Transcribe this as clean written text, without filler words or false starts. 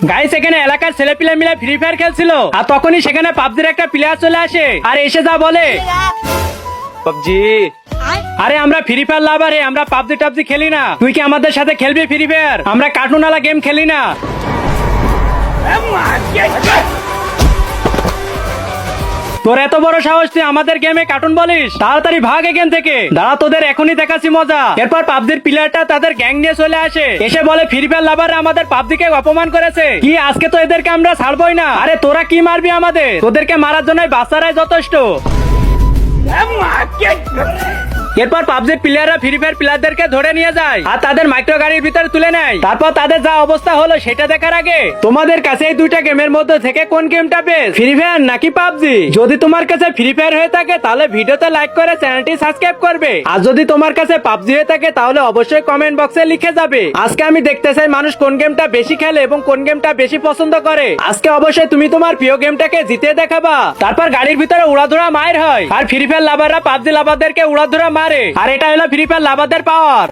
Guys এখানে এলাকার ছেলেপিলে মিলে ফ্রি ফায়ার খেলছিল, আর তখনই সেখানে পাবজির একটা প্লেয়ার চলে আসে আর এসে যা বলে, পাবজি আরে আমরা ফ্রি ফায়ার লাভারে, আমরা পাবজি টাবজি খেলি না, তুই কি আমাদের সাথে খেলবি ফ্রি ফায়ার? আমরা কার্টুন ওয়ালা গেম খেলি না। তোর এত বড় সাহস, তুই আমাদের গেমে কার্টুন বলিস? তাড়াতাড়ি ভাগ এখান থেকে, দাঁড়া তোদের এখনই দেখাচ্ছি মজা। এরপর পাবজির প্লেয়ারটা তাদের গ্যাং নিয়ে চলে আসে, এসে বলে ফ্রি ফায়ার লাভার আমাদের পাবজিকে অপমান করেছে, কি আজকে তো এদেরকে আমরা ছাড়বই না। আরে তোরা কি মারবি আমাদের? তোদেরকে মারার জন্য বাচ্চারাই যথেষ্ট। এরপর পাবজির প্লেয়াররা ফ্রি ফায়ার প্লেয়ারদেরকে ধরে নিয়ে যায় আর তাদের মাইক্রো গাড়ির ভিতরে তুলে নেয়। তারপর তাদের যা অবস্থা হলো সেটা দেখার আগে তোমাদের কাছে এই দুইটা গেমের মধ্যে থেকে কোন গেমটা বেস্ট, ফ্রি ফায়ার নাকি পাবজি? যদি তোমার কাছে ফ্রি ফায়ার হয়ে থাকে তাহলে ভিডিওতে লাইক করে চ্যানেলটি সাবস্ক্রাইব করবে, আর যদি তোমার কাছে পাবজি হয়ে থাকে তাহলে অবশ্যই কমেন্ট বক্সে লিখে যাবে। আজকে আমি দেখতে চাই মানুষ কোন গেমটা বেশি খেলে এবং কোন গেমটা বেশি পছন্দ করে। আজকে অবশ্যই তুমি তোমার প্রিয় গেমটাকে জিতে দেখাবা। তারপর গাড়ির ভিতরে উড়াধুরা মায়ের হয় আর ফ্রি ফায়ার লাভাররা পাবজি লাভারদেরকে উড়াধুরা মারে, আর এটা হলো ফ্রি ফায়ার লাভারদের পাওয়ার।